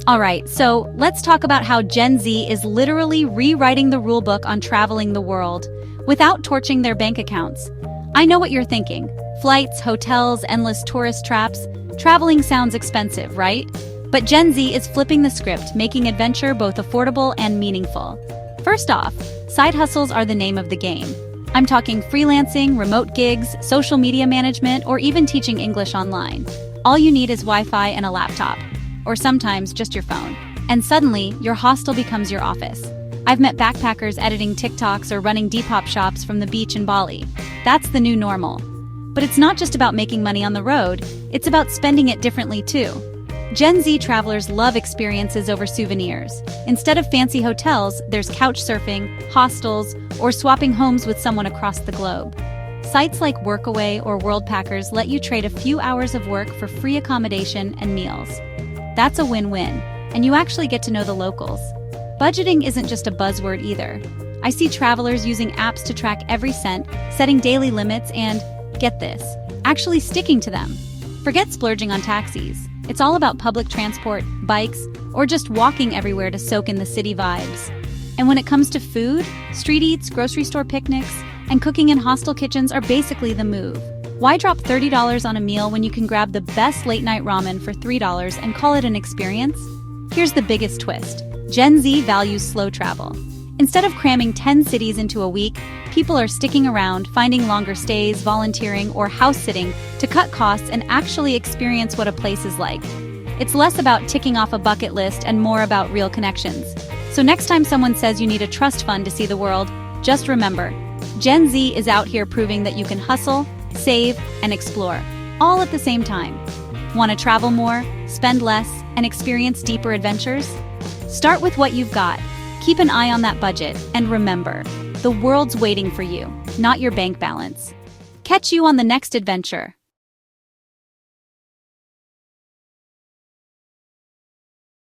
Alright, so let's talk about how Gen Z is literally rewriting the rulebook on traveling the world without torching their bank accounts. I know what you're thinking. Flights, hotels, endless tourist traps. Traveling sounds expensive, right? But Gen Z is flipping the script, making adventure both affordable and meaningful. First off, side hustles are the name of the game. I'm talking freelancing, remote gigs, social media management, or even teaching English online. All you need is Wi-Fi and a laptop, or sometimes just your phone. And suddenly, your hostel becomes your office. I've met backpackers editing TikToks or running Depop shops from the beach in Bali. That's the new normal. But it's not just about making money on the road, it's about spending it differently too. Gen Z travelers love experiences over souvenirs. Instead of fancy hotels, there's couch surfing, hostels, or swapping homes with someone across the globe. Sites like Workaway or Worldpackers let you trade a few hours of work for free accommodation and meals. That's a win-win, and you actually get to know the locals. Budgeting isn't just a buzzword either. I see travelers using apps to track every cent, setting daily limits, and, get this, actually sticking to them. Forget splurging on taxis. It's all about public transport, bikes, or just walking everywhere to soak in the city vibes. And when it comes to food, street eats, grocery store picnics, and cooking in hostel kitchens are basically the move. Why drop $30 on a meal when you can grab the best late-night ramen for $3 and call it an experience? Here's the biggest twist. Gen Z values slow travel. Instead of cramming 10 cities into a week, people are sticking around, finding longer stays, volunteering, or house-sitting to cut costs and actually experience what a place is like. It's less about ticking off a bucket list and more about real connections. So next time someone says you need a trust fund to see the world, just remember, Gen Z is out here proving that you can hustle, save, and explore, all at the same time. Want to travel more, spend less, and experience deeper adventures? Start with what you've got. Keep an eye on that budget, and remember, the world's waiting for you, not your bank balance. Catch you on the next adventure.